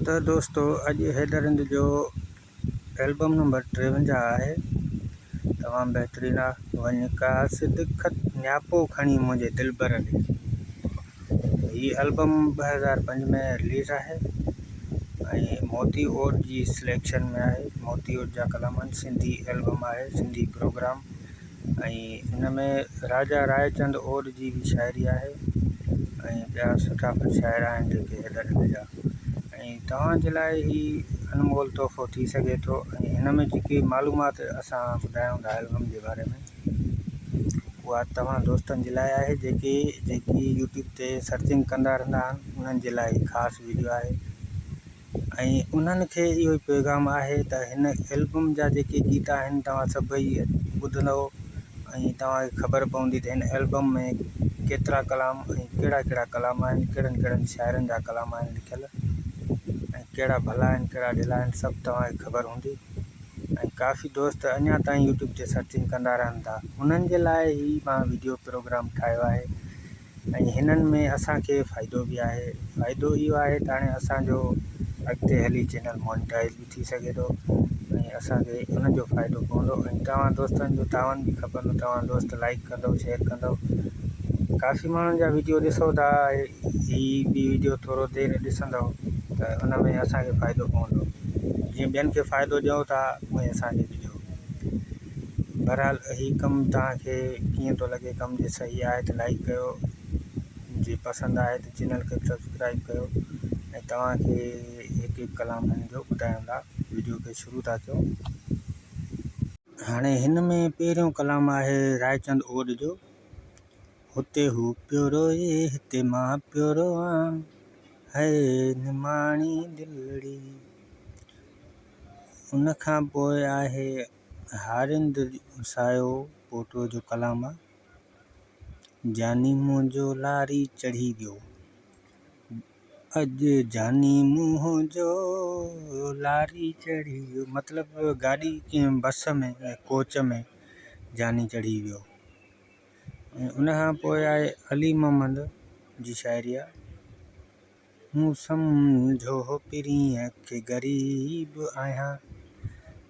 तो दोस्तों अॼु हैदरंद जो एल्बम नंबर 53 आहे। तमामु बहितरीनु आहे। वञ का सिध खत न्यापो खणी मुंहिंजे दिलबर ॾे। हीअ एल्बम 2005 में रिलीज़ आहे ऐं मोती ओर जी सिलेक्शन में आहे। मोती ओर जा कलाम आहिनि। सिंधी एल्बम आहे, सिंधी प्रोग्राम, ऐं हिन में राजा रायचंद ओर जी बि शाइरी आहे ऐं ॿिया सुठा शाइर आहिनि जेके हैदरंद जा। ऐं तव्हांजे लाइ ही अनमोल तोहफ़ो थी सघे थो। ऐं हिन में जेकी मालूमात असां ॿुधायूं था एल्बम जे बारे में, उहा तव्हां दोस्तनि जे लाइ आहे जेकी यूट्यूब ते सर्चिंग कंदा रहंदा आहिनि। उन्हनि जे लाइ ख़ासि वीडियो आहे ऐं उन्हनि खे इहो ई पैगाम आहे त हिन एल्बम जा जेके गीत आहिनि तव्हां सभई ॿुधंदव ऐं तव्हांखे ख़बर पवंदी त हिन एल्बम में केतिरा कलाम ऐं कहिड़ा कलाम आहिनि, कहिड़नि शाइरनि जा कलाम आहिनि लिखियल, ऐं कहिड़ा भला आहिनि कहिड़ा ढिला आहिनि, सभु तव्हांखे ख़बर हूंदी। ऐं काफ़ी दोस्त अञा ताईं यूट्यूब ते सर्चिंग कंदा रहनि था। उन्हनि जे लाइ ई मां वीडियो प्रोग्राम ठाहियो आहे ऐं हिननि में असांखे फ़ाइदो बि आहे। फ़ाइदो इहो आहे त हाणे असांजो अॻिते हली चैनल मोनिटाइज़ बि थी सघे थो ऐं असांखे उनजो फ़ाइदो पवंदो। ऐं तव्हां दोस्तनि जो तावन बि खपंदो, तव्हां दोस्त लाइक कंदव, शेयर कंदव। काफ़ी माण्हुनि जा वीडियो ॾिसो था, हीअ बि वीडियो थोरो देरि ॾिसंदव त उन में असांखे फ़ाइदो पवंदो। जीअं ॿियनि खे फ़ाइदो ॾियूं था उहे असांखे बि ॾियो। बहरहाल हीउ कमु तव्हांखे कीअं थो लॻे, कमु जे सही आहे त लाइक कयो, जे पसंदि आहे त चैनल खे सब्सक्राइब कयो। ऐं तव्हांखे हिकु कलाम हिन जो ॿुधायूं था। वीडियो खे शुरू था कयूं। हाणे हिन में पहिरियों कलाम आहे रायचंद ओड जो। हुते हू पियो रोए हिते मां पियो रोआं, है निमाणी दिलड़ी। उन खां पोइ आहे हारिंद सायो पोटो जो कलाम आहे। जानी मुंहिंजो लारी चढ़ी वियो, अॼु जानी मुंहिंजो लारी चढ़ी वियो, मतिलबु गाॾी कीअं बस में कोच में जानी चढ़ी वियो। ऐं उन खां पोइ आहे अली मोहम्मद जी शाइरी आहे। मूं सम्झो पीरीअ खे ग़रीब आहियां,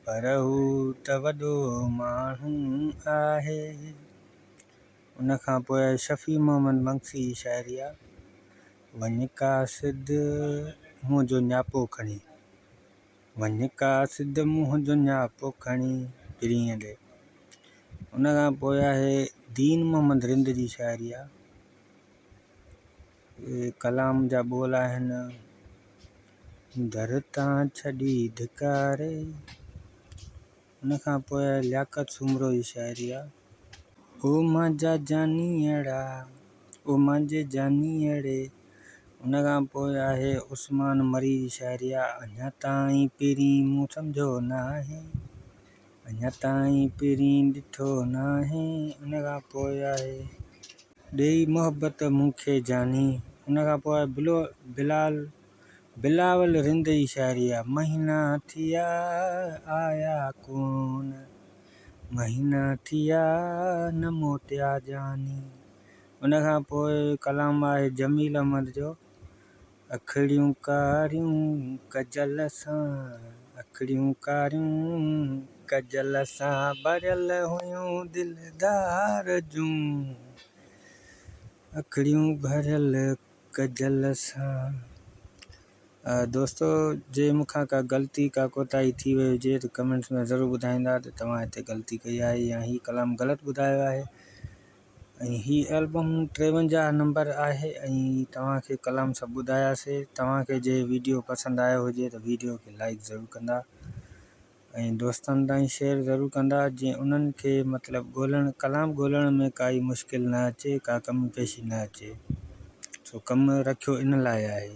पर हू त वॾो माण्हू आहे। उन खां पोइ आहे शफ़ी मोहम्मद मंगसी जी शाइरी आहे। वञ का सिध मुंहं जो न्यापो खणी, वञ का सिध मुंहं जो न्यापो खणी पीरीअ ॾे। उन खां पोइ आहे दीन मोहम्मद रिंद जी शाइरी आहे। कलाम जा ॿोल आहिनि, दर तां छॾी धिकारे। उन खां पोइ आहे लियाकत सुमरो जी शाइरी आहे। ओ मुंहिंजा जानीअड़ा, ओ मुंहिंजे जानीअड़े। उन खां पोइ आहे उस्मान मरी जी शाइरी आहे। अञा ताईं पहिरीं मूं सम्झो न आहे, अञा ताईं पहिरीं ॾिठो न आहे। उन खां पोइ आहे ॾेई मोहबत मूंखे जानी। उन खां पोइ आहे बिलावल रिंद जी शाइरी आहे। महीना थिया आया कोन, महीना थिया न मोटिया जानी। उन खां पोइ कलाम आहे जमील अहमद जो। अखड़ियूं कारियूं कजल सां, अखड़ियूं कारियूं कजल सां भरियल हुयूं दिलदार जूं, अखड़ियूं भरियल कजल सां। दोस्तों जे मूंखां का ग़लती का कोताही थी वई हुजे त कमेंट्स में ज़रूरु ॿुधाईंदा त तव्हां हिते ग़लती कई आहे या हीउ कलाम ग़लति ॿुधायो आहे। ऐं हीअ एल्बम 53 नंबर आहे ऐं तव्हांखे कलाम सभु ॿुधायासीं। तव्हांखे जे वीडियो पसंदि आयो हुजे त वीडियो खे लाइक ज़रूरु कंदा ऐं दोस्तनि ताईं शेयर ज़रूरु कंदा, जीअं उन्हनि खे मतिलबु कलाम ॻोल्हण में काई मुश्किल न अचे, का कमी पेशी न अचे। सो कमु रखियो इन लाइ आहे।